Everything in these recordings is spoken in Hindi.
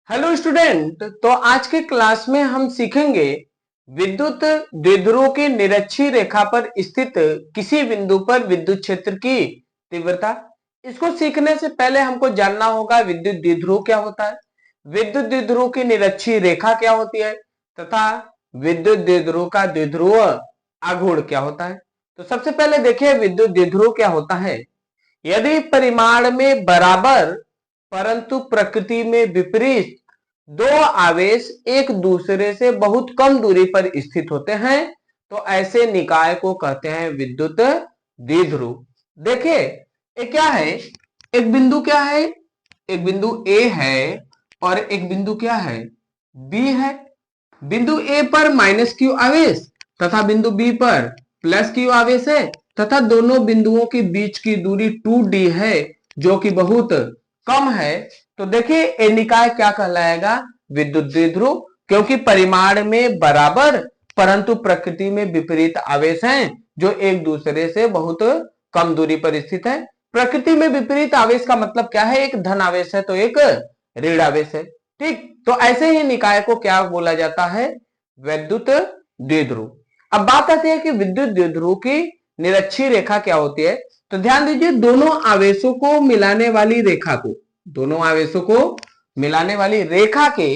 Hello student. तो आज के क्लास में हम सीखेंगे विद्युत द्विध्रुव की निरक्षीय रेखा पर स्थित किसी बिंदु पर विद्युत क्षेत्र की तीव्रता। इसको सीखने से पहले हमको जानना होगा विद्युत द्विध्रुव क्या होता है, विद्युत द्विध्रुव की निरक्षीय रेखा क्या होती है तथा विद्युत द्विध्रुव का द्विध्रुव आघूर्ण क्या होता है। तो सबसे पहले देखिए विद्युत द्विध्रुव क्या होता है। यदि परिमाण में बराबर परंतु प्रकृति में विपरीत दो आवेश एक दूसरे से बहुत कम दूरी पर स्थित होते हैं तो ऐसे निकाय को कहते हैं विद्युत द्विध्रुव। देखिए ये क्या है, एक बिंदु क्या है, एक बिंदु ए है और एक बिंदु क्या है, बी है। बिंदु ए पर माइनस क्यू आवेश तथा बिंदु बी पर प्लस क्यू आवेश है तथा दोनों बिंदुओं के बीच की दूरी 2d है जो कि बहुत कम है। तो देखिए ये निकाय क्या कहलाएगा, विद्युत द्विध्रुव, क्योंकि परिमाण में बराबर परंतु प्रकृति में विपरीत आवेश हैं जो एक दूसरे से बहुत कम दूरी पर स्थित है। प्रकृति में विपरीत आवेश का मतलब क्या है, एक धन आवेश है तो एक ऋण आवेश है। ठीक, तो ऐसे ही निकाय को क्या बोला जाता है, विद्युत द्विध्रुव। अब बात आती है कि विद्युत द्विध्रुव की निरक्षीय रेखा क्या होती है। तो ध्यान दीजिए दोनों आवेशों को मिलाने वाली रेखा को, दोनों आवेशों को मिलाने वाली रेखा के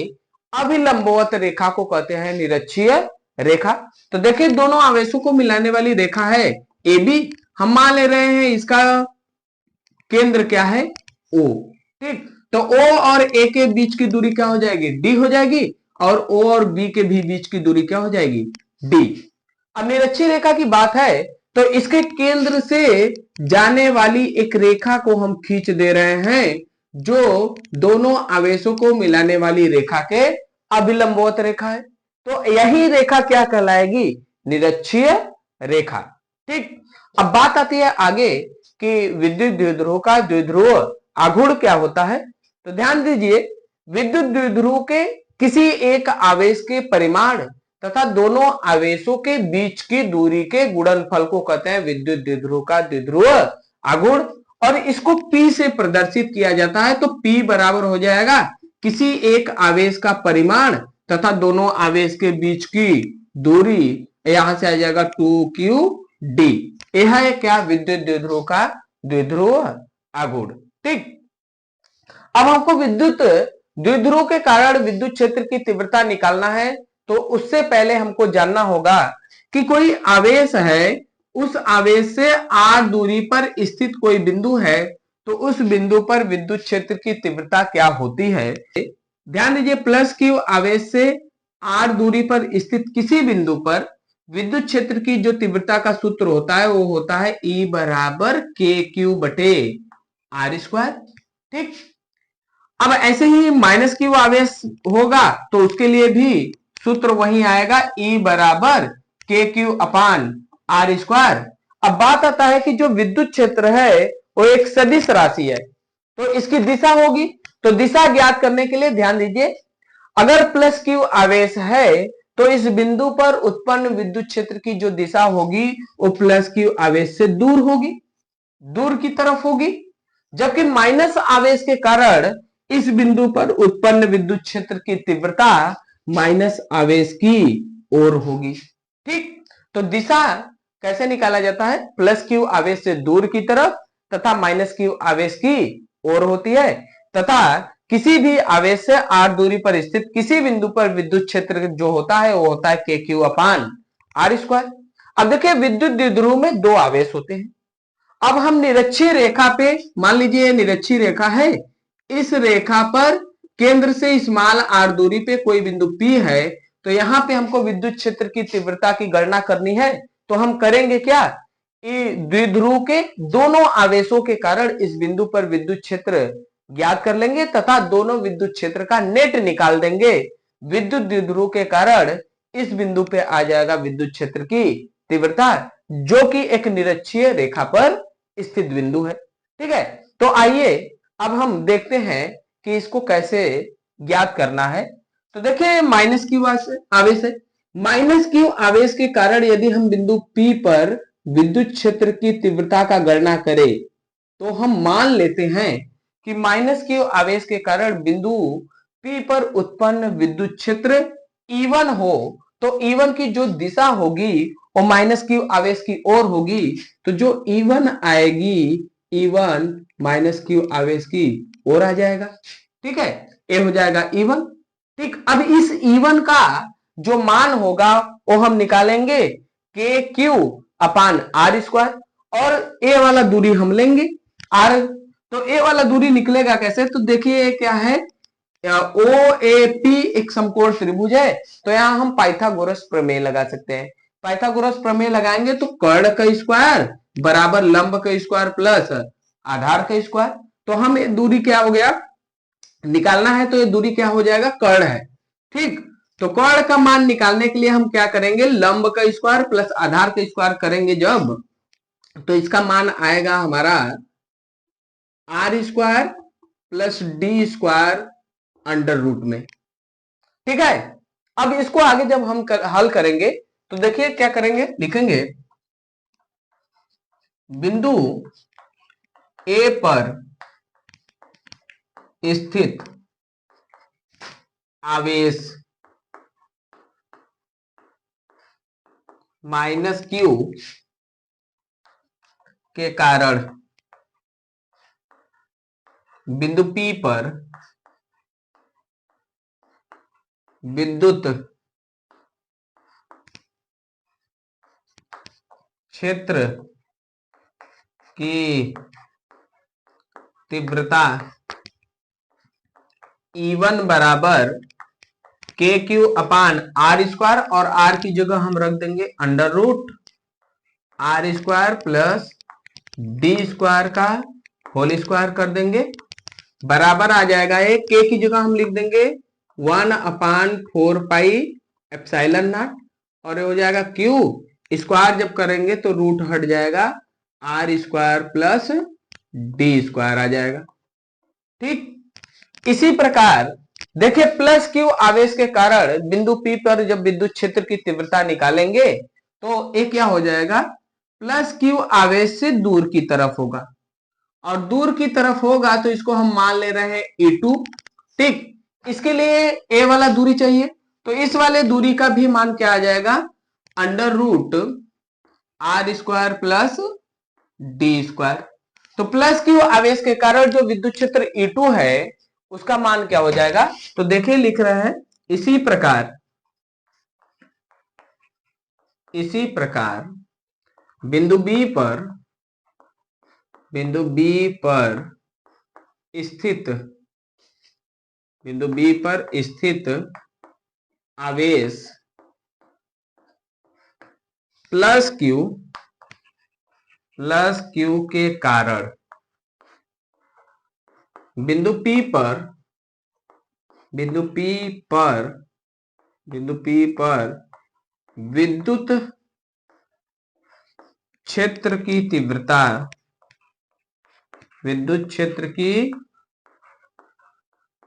अभिलंबवत रेखा को कहते हैं निरक्षीय रेखा। तो देखिए दोनों आवेशों को मिलाने वाली रेखा है ए बी, हम मान ले रहे हैं इसका केंद्र क्या है ओ। ठीक, तो ओ और ए के बीच की दूरी क्या हो जाएगी, डी हो जाएगी, और ओ और बी के भी बीच की दूरी क्या हो जाएगी, डी। अब निरक्षीय रेखा की बात है तो इसके केंद्र से जाने वाली एक रेखा को हम खींच दे रहे हैं जो दोनों आवेशों को मिलाने वाली रेखा के अभिलंबवत रेखा है। तो यही रेखा क्या कहलाएगी, निरक्षीय रेखा। ठीक, अब बात आती है आगे कि विद्युत द्विध्रुव का द्विध्रुव आघूर्ण क्या होता है। तो ध्यान दीजिए विद्युत द्विध्रुव के किसी एक आवेश के परिमाण तथा दोनों आवेशों के बीच की दूरी के गुणनफल को कहते हैं विद्युत द्विध्रुव का द्विध्रुव आघूर्ण, और इसको P से प्रदर्शित किया जाता है। तो P बराबर हो जाएगा किसी एक आवेश का परिमाण तथा दोनों आवेश के बीच की दूरी, यहां से आ जाएगा 2qd। यह है क्या, विद्युत द्विध्रुव का द्विध्रुव आघूर्ण। ठीक, अब हमको विद्युत द्विध्रुव के कारण विद्युत क्षेत्र की तीव्रता निकालना है। तो उससे पहले हमको जानना होगा कि कोई आवेश है, उस आवेश से r दूरी पर स्थित कोई बिंदु है तो उस बिंदु पर विद्युत क्षेत्र की तीव्रता क्या होती है। ध्यान दीजिए प्लस क्यू आवेश से r दूरी पर स्थित किसी बिंदु पर विद्युत क्षेत्र की जो तीव्रता का सूत्र होता है वो होता है E बराबर के क्यू बटे आर स्क्वायर। ठीक, अब ऐसे ही माइनस क्यू आवेश होगा तो उसके लिए भी सूत्र वही आएगा, E बराबर के क्यू अपान आर स्क्वायर। अब बात आता है कि जो विद्युत क्षेत्र है वो एक सदिश राशि है तो इसकी दिशा होगी। तो दिशा ज्ञात करने के लिए ध्यान दीजिए, अगर प्लस क्यू आवेश है तो इस बिंदु पर उत्पन्न विद्युत क्षेत्र की जो दिशा होगी वो प्लस क्यू आवेश से दूर होगी, दूर की तरफ होगी, जबकि माइनस आवेश के कारण इस बिंदु पर उत्पन्न विद्युत क्षेत्र की तीव्रता माइनस आवेश की ओर होगी। ठीक, तो दिशा कैसे निकाला जाता है, प्लस क्यू आवेश से दूर की तरफ तथा माइनस क्यू आवेश की ओर होती है, तथा किसी भी आवेश से r दूरी पर स्थित किसी बिंदु पर विद्युत क्षेत्र जो होता है वो होता है के क्यू अपान आर स्क्वायर। अब देखिए विद्युत द्विध्रुव में दो आवेश होते हैं। अब हम निरक्षीय रेखा पे, मान लीजिए निरक्षीय रेखा है, इस रेखा पर केंद्र से स्मॉल r दूरी पे कोई बिंदु P है तो यहां पे हमको विद्युत क्षेत्र की तीव्रता की गणना करनी है। तो हम करेंगे क्या, द्विध्रुव के दोनों आवेशों के कारण इस बिंदु पर विद्युत क्षेत्र ज्ञात कर लेंगे तथा दोनों विद्युत क्षेत्र का नेट निकाल देंगे। विद्युत द्विध्रुव के कारण इस बिंदु पे आ जाएगा विद्युत क्षेत्र की तीव्रता जो कि एक निरक्षीय रेखा पर स्थित बिंदु है। ठीक है, तो आइए अब हम देखते हैं कि इसको कैसे ज्ञात करना है। तो देखिए माइनस क्यू आवेश है, माइनस क्यू आवेश के कारण यदि हम बिंदु P पर विद्युत क्षेत्र की तीव्रता का गणना करें तो हम मान लेते हैं कि माइनस क्यू आवेश के कारण बिंदु P पर उत्पन्न विद्युत क्षेत्र E1 हो तो E1 की जो दिशा होगी वो माइनस Q आवेश की ओर होगी, तो जो E1 आएगी E1 माइनस Q आवेश की ओर आ जाएगा। ठीक है, ये हो जाएगा E1। ठीक, अब इस E1 का जो मान होगा वो हम निकालेंगे के क्यू अपान आर स्क्वायर, और ए वाला दूरी हम लेंगे आर। तो ए वाला दूरी निकलेगा कैसे, तो देखिए क्या है, ओ ए पी एक समकोण त्रिभुज है, तो यहां हम पाइथागोरस प्रमेय लगा सकते हैं। पाइथागोरस प्रमेय लगाएंगे तो कर्ण का स्क्वायर बराबर लंब का स्क्वायर प्लस आधार का स्क्वायर। तो हम ये दूरी क्या हो गया निकालना है, तो ये दूरी क्या हो जाएगा, कर्ण है। ठीक, तो कर्ण का मान निकालने के लिए हम क्या करेंगे, लंब का स्क्वायर प्लस आधार का स्क्वायर करेंगे जब, तो इसका मान आएगा हमारा R square plus D square under root में। ठीक है, अब इसको आगे जब हम हल करेंगे तो देखिए क्या करेंगे, लिखेंगे बिंदु ए पर स्थित आवेश माइनस क्यू के कारण बिंदु P पर विद्युत क्षेत्र की तीव्रता E1 बराबर के क्यू अपान आर स्क्वायर, और आर की जगह हम रख देंगे under root R square plus D square का होल स्क्वायर कर देंगे, बराबर आ जाएगा ये के की जगह हम लिख देंगे 1/4 पाई एप्सिलॉन नॉट, और ये हो जाएगा क्यू स्क्वायर जब करेंगे तो रूट हट जाएगा, R square plus D square आ जाएगा। ठीक, इसी प्रकार देखिए प्लस क्यू आवेश के कारण बिंदु P पर जब विद्युत क्षेत्र की तीव्रता निकालेंगे तो ये क्या हो जाएगा, प्लस क्यू आवेश से दूर की तरफ होगा, और दूर की तरफ होगा तो इसको हम मान ले रहे हैं E2। ठीक, इसके लिए ए वाला दूरी चाहिए, तो इस वाले दूरी का भी मान क्या आ जाएगा, under root R square plus D square. तो प्लस क्यू आवेश के कारण जो विद्युत क्षेत्र E2 है उसका मान क्या हो जाएगा, तो देखिए लिख रहे हैं इसी प्रकार बिंदु B पर स्थित आवेश प्लस क्यू के कारण बिंदु P पर विद्युत क्षेत्र की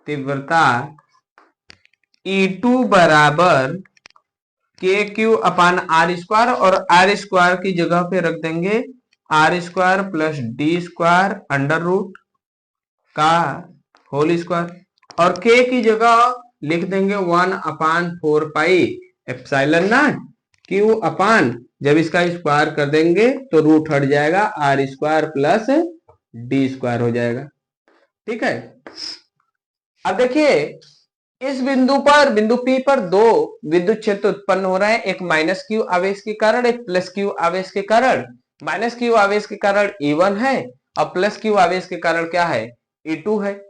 तीव्रता E2 बराबर के क्यू अपान आर स्क्वायर, और आर स्क्वायर की जगह पे रख देंगे R square plus D square under root का होल स्क्वायर, और के की जगह लिख देंगे 1/4 pi epsilon not Q upon, जब इसका स्क्वायर कर देंगे तो रूट हट जाएगा, R square plus D square हो जाएगा। ठीक है, अब देखिए इस बिंदु P पर दो विद्युत क्षेत्र उत्पन्न हो रहे हैं, एक माइनस क्यू आवेश के कारण, एक प्लस क्यू आवेश के कारण। माइनस क्यू आवेश के कारण E1 है और प्लस क्यू आवेश के कारण क्या है, E2 है।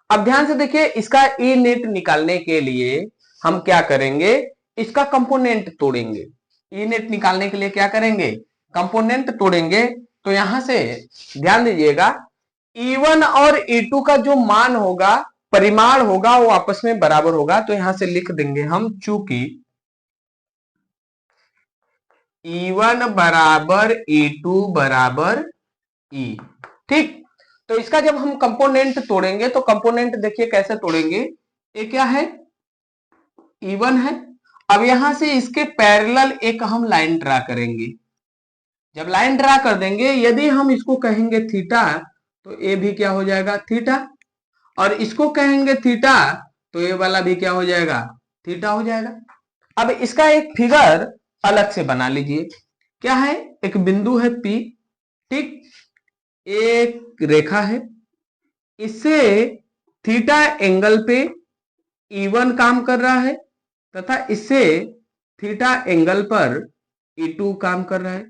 अब ध्यान से देखिए इसका ई नेट निकालने के लिए हम क्या करेंगे, इसका कंपोनेंट तोड़ेंगे। ई नेट निकालने के लिए क्या करेंगे, कंपोनेंट तोड़ेंगे। तो यहां से ध्यान दीजिएगा E1 और E2 का जो मान होगा, परिमाण होगा, वो आपस में बराबर होगा। तो यहां से लिख देंगे हम, चूंकि E1 बराबर E2 बराबर E। ठीक, तो इसका जब हम कंपोनेंट तोड़ेंगे तो कंपोनेंट देखिए कैसे तोड़ेंगे, ये क्या है, E1 है। अब यहां से इसके पैरेलल एक हम लाइन ड्रा करेंगे। जब लाइन ड्रा कर देंगे, यदि हम इसको कहेंगे थीटा, तो ये भी क्या हो जाएगा थीटा, और इसको कहेंगे थीटा तो ये वाला भी क्या हो जाएगा, थीटा हो जाएगा। अब इसका एक फिगर अलग से बना लीजिए। क्या है, एक बिंदु है P, ठीक, एक रेखा है, इससे थीटा एंगल पे E1 काम कर रहा है तथा इससे थीटा एंगल पर E2 काम कर रहा है।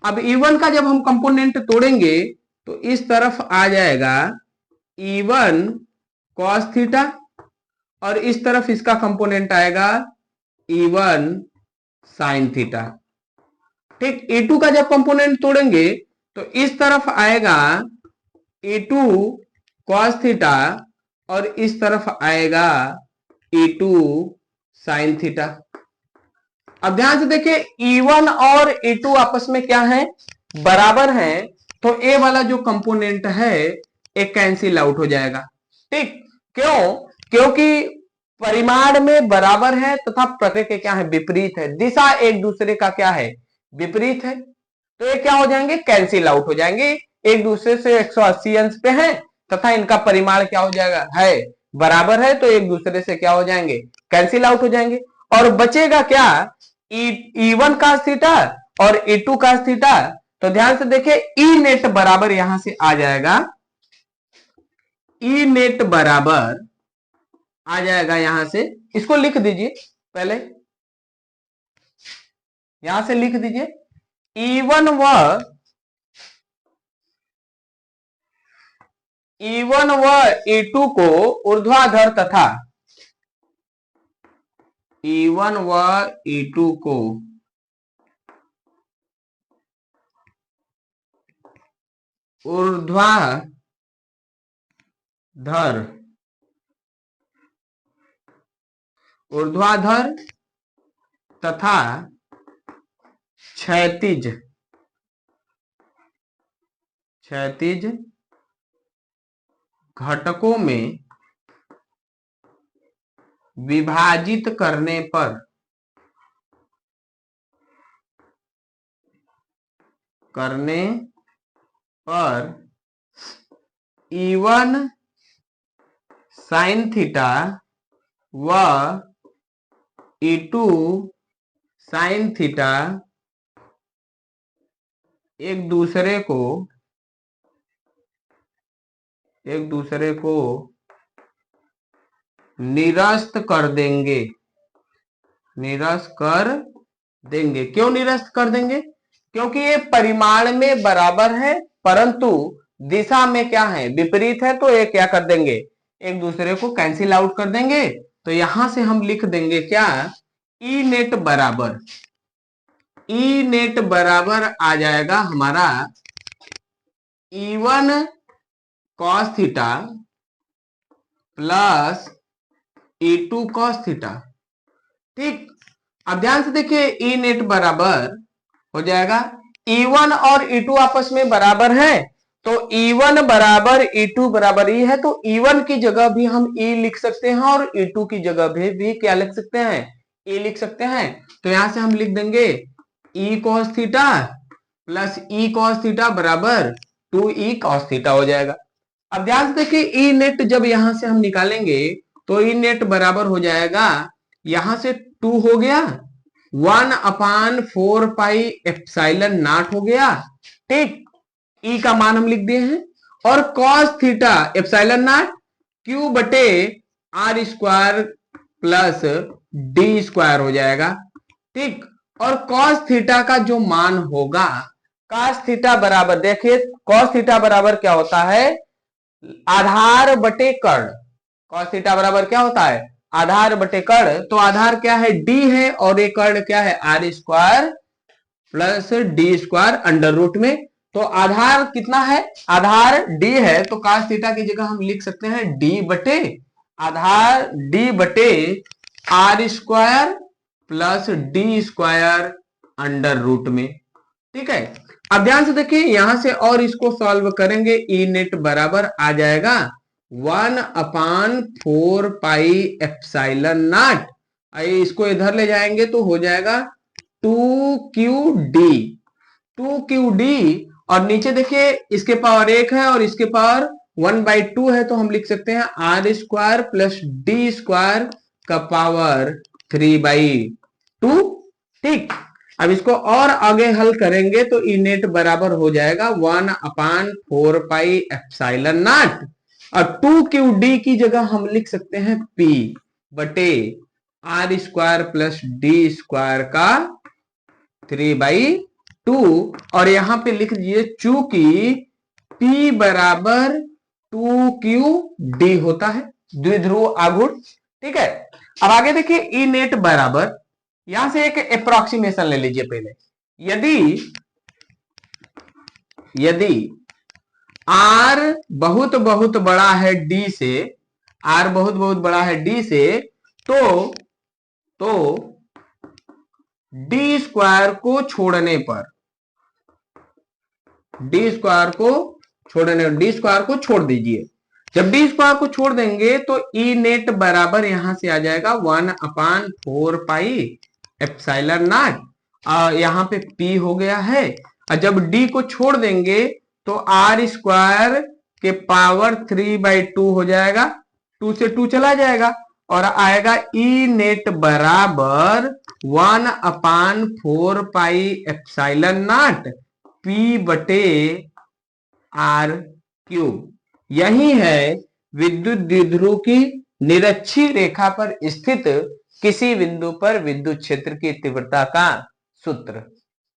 अब E1 का जब हम कंपोनेंट तोड़ेंगे तो इस तरफ आ जाएगा E1 cos थीटा और इस तरफ इसका कंपोनेंट आएगा E1 sin थीटा। ठीक, E2 का जब कंपोनेंट तोड़ेंगे तो इस तरफ आएगा E2 cos थीटा और इस तरफ आएगा E2 sin थीटा। अब ध्यान से देखिए E1 और E2 आपस में क्या है, बराबर है, तो ए वाला जो कंपोनेंट है एक कैंसिल आउट हो जाएगा। ठीक, क्यों, क्योंकि परिमाण में बराबर है तथा प्रकृति के क्या है, विपरीत है, दिशा एक दूसरे का क्या है, विपरीत है, तो ये क्या हो जाएंगे, कैंसिल आउट हो जाएंगे, एक दूसरे से 180 अंश पे है तथा इनका परिमाण क्या हो जाएगा, है बराबर है, तो एक दूसरे से क्या हो जाएंगे, कैंसिल आउट हो जाएंगे। और बचेगा क्या, E1 cos थीटा और E2 cos थीटा। तो ध्यान से देखिए ई नेट बराबर यहां से आ जाएगा, ई नेट बराबर आ जाएगा यहां से, इसको लिख दीजिए, पहले यहां से लिख दीजिए E1 व E2 को ऊर्ध्वाधर तथा E1 व E2 को ऊर्ध्वाधर तथा क्षैतिज घटकों में विभाजित करने पर E1 sin थीटा व E2 sin थीटा एक दूसरे को निरस्त कर देंगे, क्यों निरस्त कर देंगे, क्योंकि ये परिमाण में बराबर है परंतु दिशा में क्या है, विपरीत है, तो ये क्या कर देंगे, एक दूसरे को कैंसिल आउट कर देंगे। तो यहां से हम लिख देंगे क्या, ई नेट बराबर आ जाएगा हमारा E1 cos theta plus E2 cos theta. ठीक, अब ध्यान से देखिए ई नेट बराबर हो जाएगा, E1 और E2 आपस में बराबर है, तो E1 बराबर E2 बराबर E है, तो E1 की जगह भी हम E लिख सकते हैं और E2 की जगह भी क्या लिख सकते हैं, E लिख सकते हैं। तो यहां से हम लिख देंगे E cos theta plus E cos theta बराबर 2E cos थीटा हो जाएगा। अब ध्यान से देखिए ई नेट जब यहां से हम निकालेंगे तो ई नेट बराबर हो जाएगा, यहां से 2 हो गया, 1/4 पाई एप्सिलॉन नॉट हो गया। ठीक, ई का मान हम लिख दिए हैं, और cos theta epsilon not Q बटे R square plus D square हो जाएगा। ठीक, और cos थीटा का जो मान होगा, cos थीटा बराबर, देखिए cos थीटा बराबर क्या होता है, आधार बटे कर्ण। cos थीटा बराबर क्या होता है, आधार बटे कर्ण, तो आधार क्या है, d है, और ये कर्ण क्या है, R square plus D square under root में। तो आधार कितना है, आधार d है, तो cos थीटा की जगह हम लिख सकते हैं d बटे आधार d बटे R square plus D square under root में। ठीक है, अब ध्यान से देखिए यहां से और इसको सॉल्व करेंगे, ई नेट बराबर आ जाएगा 1/4 पाई एप्सिलॉन नॉट, इसको इधर ले जाएंगे तो हो जाएगा 2QD, और नीचे देखिए इसके पावर 1 है और इसके पावर 1/2 है तो हम लिख सकते हैं r² प्लस d² का पावर 3/2। ठीक, अब इसको और आगे हल करेंगे तो ई नेट बराबर हो जाएगा 1/4 पाई और 2 की जगह हम लिख सकते हैं p बटे r² प्लस d² का 3/2। और यहां पे लिख दीजिए चूंकि p बराबर 2q होता है, द्विध्रुव आघूर्ण। ठीक है, अब आगे देखिए ई नेट बराबर, यहां से एक अप्रोक्सीमेशन ले लीजिए पहले। यदि r बहुत बहुत बड़ा है d से, r बहुत बहुत बड़ा है d से, तो d² को छोड़ने पर, d² को छोड़ दीजिए। जब d² को छोड़ देंगे तो ई नेट बराबर यहां से आ जाएगा 1/4 पाई यहां पे p हो गया है। और जब d को छोड़ देंगे तो r² के पावर 3/2 हो जाएगा, 2 से 2 चला जाएगा और आएगा ई नेट बराबर 1/4 पाई p बटे r³। यही है विद्युत द्विध्रुव की निरक्षीय रेखा पर स्थित किसी बिंदु पर विद्युत क्षेत्र की तीव्रता का सूत्र।